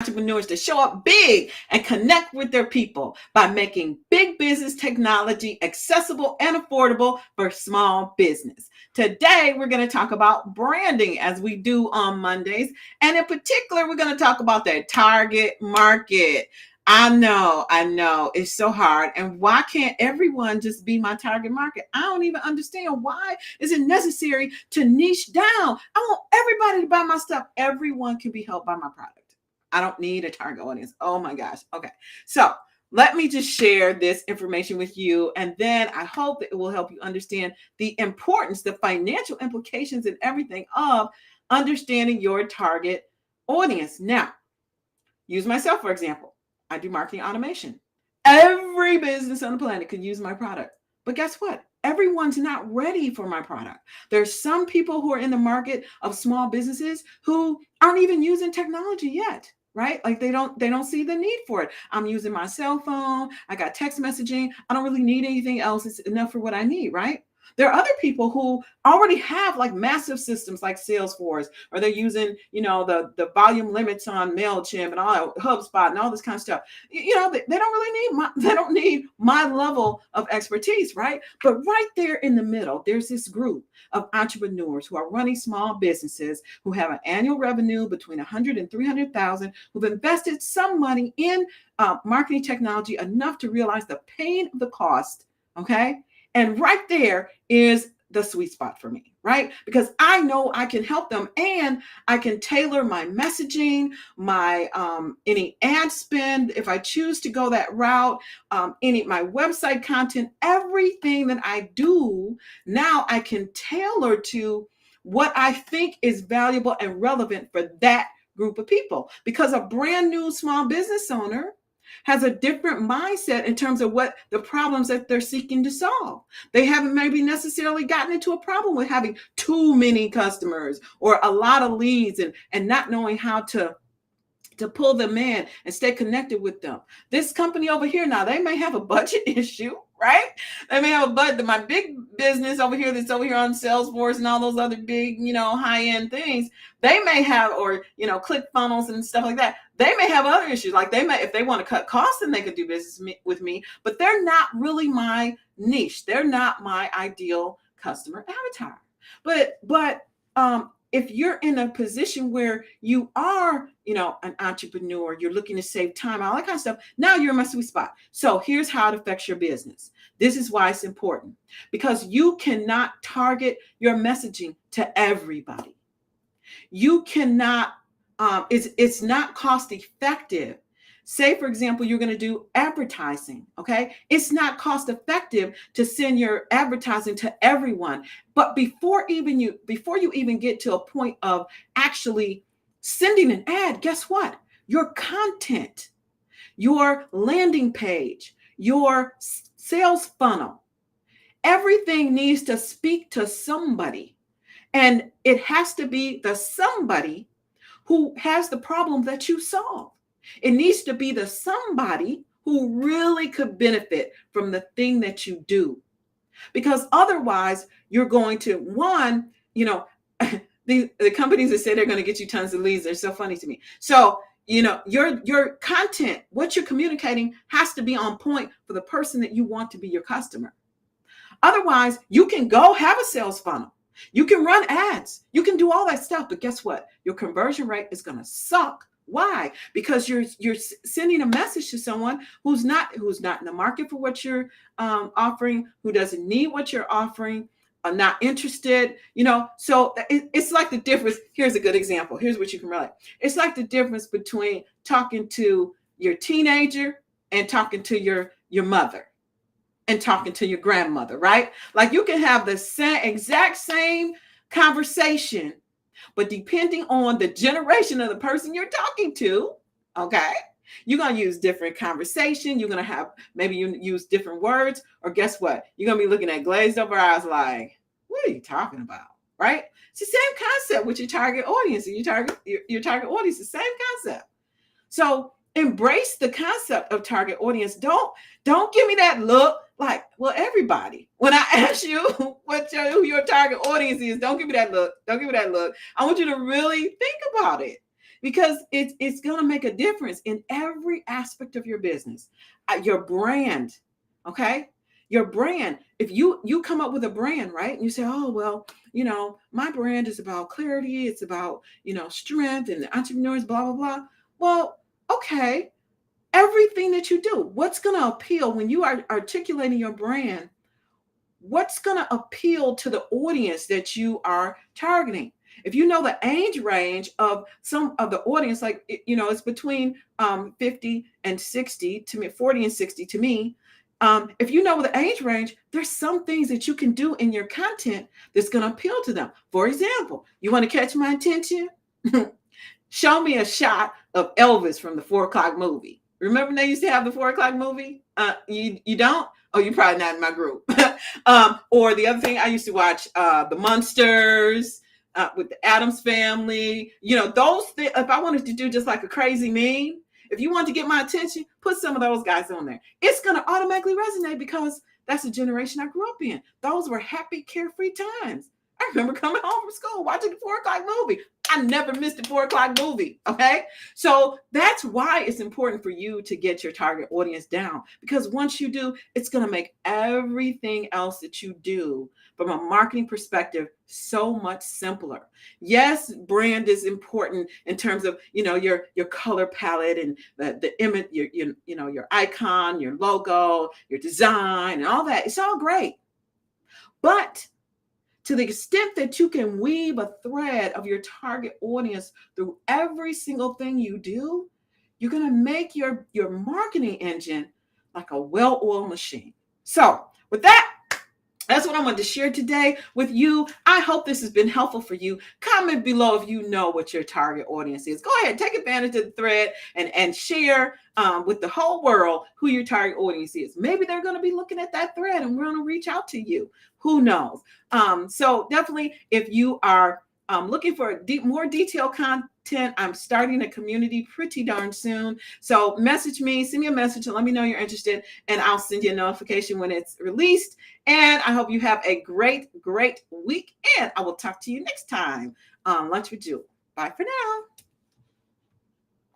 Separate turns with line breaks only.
entrepreneurs to show up big and connect with their people by making big business technology accessible and affordable for small business. Today, we're going to talk about branding as we do on Mondays. And in particular, we're going to talk about that target market. I know, it's so hard. And why can't everyone just be my target market? I don't even understand why is it necessary to niche down. I want everybody to buy my stuff. Everyone can be helped by my product. I don't need a target audience. Oh my gosh. Okay. So let me just share this information with you. And then I hope that it will help you understand the importance, the financial implications, and everything of understanding your target audience. Now, use myself, for example. I do marketing automation. Every business on the planet could use my product. But guess what? Everyone's not ready for my product. There's some people who are in the market of small businesses who aren't even using technology yet, right? Like they don't see the need for it. I'm using my cell phone. I got text messaging. I don't really need anything else. It's enough for what I need, right? There are other people who already have like massive systems like Salesforce, or they're using, the volume limits on MailChimp and all that, HubSpot and all this kind of stuff. They don't really need my level of expertise, right? But right there in the middle, there's this group of entrepreneurs who are running small businesses, who have an annual revenue between 100 and 300,000, who've invested some money in marketing technology enough to realize the pain of the cost. Okay. And right there is the sweet spot for me, right? Because I know I can help them, and I can tailor my messaging, my any ad spend if I choose to go that route, any my website content, everything that I do now I can tailor to what I think is valuable and relevant for that group of people. Because a brand new small business owner has a different mindset in terms of what the problems that they're seeking to solve. They haven't maybe necessarily gotten into a problem with having too many customers or a lot of leads and not knowing how to pull them in and stay connected with them. This company over here now, they may have a budget issue, right? They may have a budget. My big business over here that's over here on Salesforce and all those other big, high-end things, they may have, or, ClickFunnels and stuff like that. They may have other issues. Like they may, if they want to cut costs, then they could do business with me, but they're not really my niche. They're not my ideal customer avatar. But if you're in a position where you are, an entrepreneur, you're looking to save time, all that kind of stuff, now you're in my sweet spot. So here's how it affects your business. This is why it's important, because you cannot target your messaging to everybody. You cannot, it's not cost effective. Say, for example, you're going to do advertising, okay? It's not cost effective to send your advertising to everyone. But before you even get to a point of actually sending an ad, guess what? Your content, your landing page, your sales funnel, everything needs to speak to somebody. And it has to be the somebody who has the problem that you solve. It needs to be the somebody who really could benefit from the thing that you do. Because otherwise, you're going to, the companies that say they're going to get you tons of leads, they're so funny to me. So, your content, what you're communicating has to be on point for the person that you want to be your customer. Otherwise, you can go have a sales funnel. You can run ads. You can do all that stuff. But guess what? Your conversion rate is going to suck. Why? Because you're sending a message to someone who's not in the market for what you're offering, who doesn't need what you're offering, not interested. So it's like the difference. Here's a good example. Here's what you can relate. It's like the difference between talking to your teenager and talking to your mother and talking to your grandmother, right? Like you can have the exact same conversation, but depending on the generation of the person you're talking to, okay, you're going to use different conversation. You're going to have, maybe you use different words, or guess what? You're going to be looking at glazed over eyes like, what are you talking about? Right? It's the same concept with your target audience, and your target audience, the same concept. So embrace the concept of target audience. Don't give me that look like, well, everybody. When I ask you who your target audience is, don't give me that look. Don't give me that look. I want you to really think about it. because it's going to make a difference in every aspect of your business. Your brand, okay? Your brand. If you come up with a brand, right? And you say, "Oh, well, my brand is about clarity, it's about, strength and entrepreneurs, blah blah blah." Well, okay. Everything that you do, what's going to appeal when you are articulating your brand? What's going to appeal to the audience that you are targeting? If you know the age range of some of the audience, like, it's between 50 and 60 to me, 40 and 60 to me. If you know the age range, there's some things that you can do in your content that's going to appeal to them. For example, you want to catch my attention? Show me a shot of Elvis from the 4 o'clock movie. Remember they used to have the 4 o'clock movie? You don't? Oh, you're probably not in my group. Or the other thing, I used to watch the Munsters with the Addams Family. Those things. If I wanted to do just like a crazy meme, if you want to get my attention, put some of those guys on there. It's going to automatically resonate because that's the generation I grew up in. Those were happy, carefree times. I remember coming home from school, watching the 4 o'clock movie. I never missed a 4 o'clock movie. Okay. So that's why it's important for you to get your target audience down, because once you do, it's going to make everything else that you do from a marketing perspective so much simpler. Yes, brand is important in terms of, your color palette and the image, your icon, your logo, your design and all that. It's all great. But to the extent that you can weave a thread of your target audience through every single thing you do, you're going to make your marketing engine like a well-oiled machine. So with that, that's what I wanted to share today with you. I hope this has been helpful for you. Comment below if you know what your target audience is. Go ahead, take advantage of the thread and share with the whole world who your target audience is. Maybe they're going to be looking at that thread and we're going to reach out to you. Who knows? So definitely, if you are looking for more detailed content, I'm starting a community pretty darn soon. So message me, send me a message and let me know you're interested, and I'll send you a notification when it's released. And I hope you have a great, great week. And I will talk to you next time on Lunch with Jewel. Bye for now.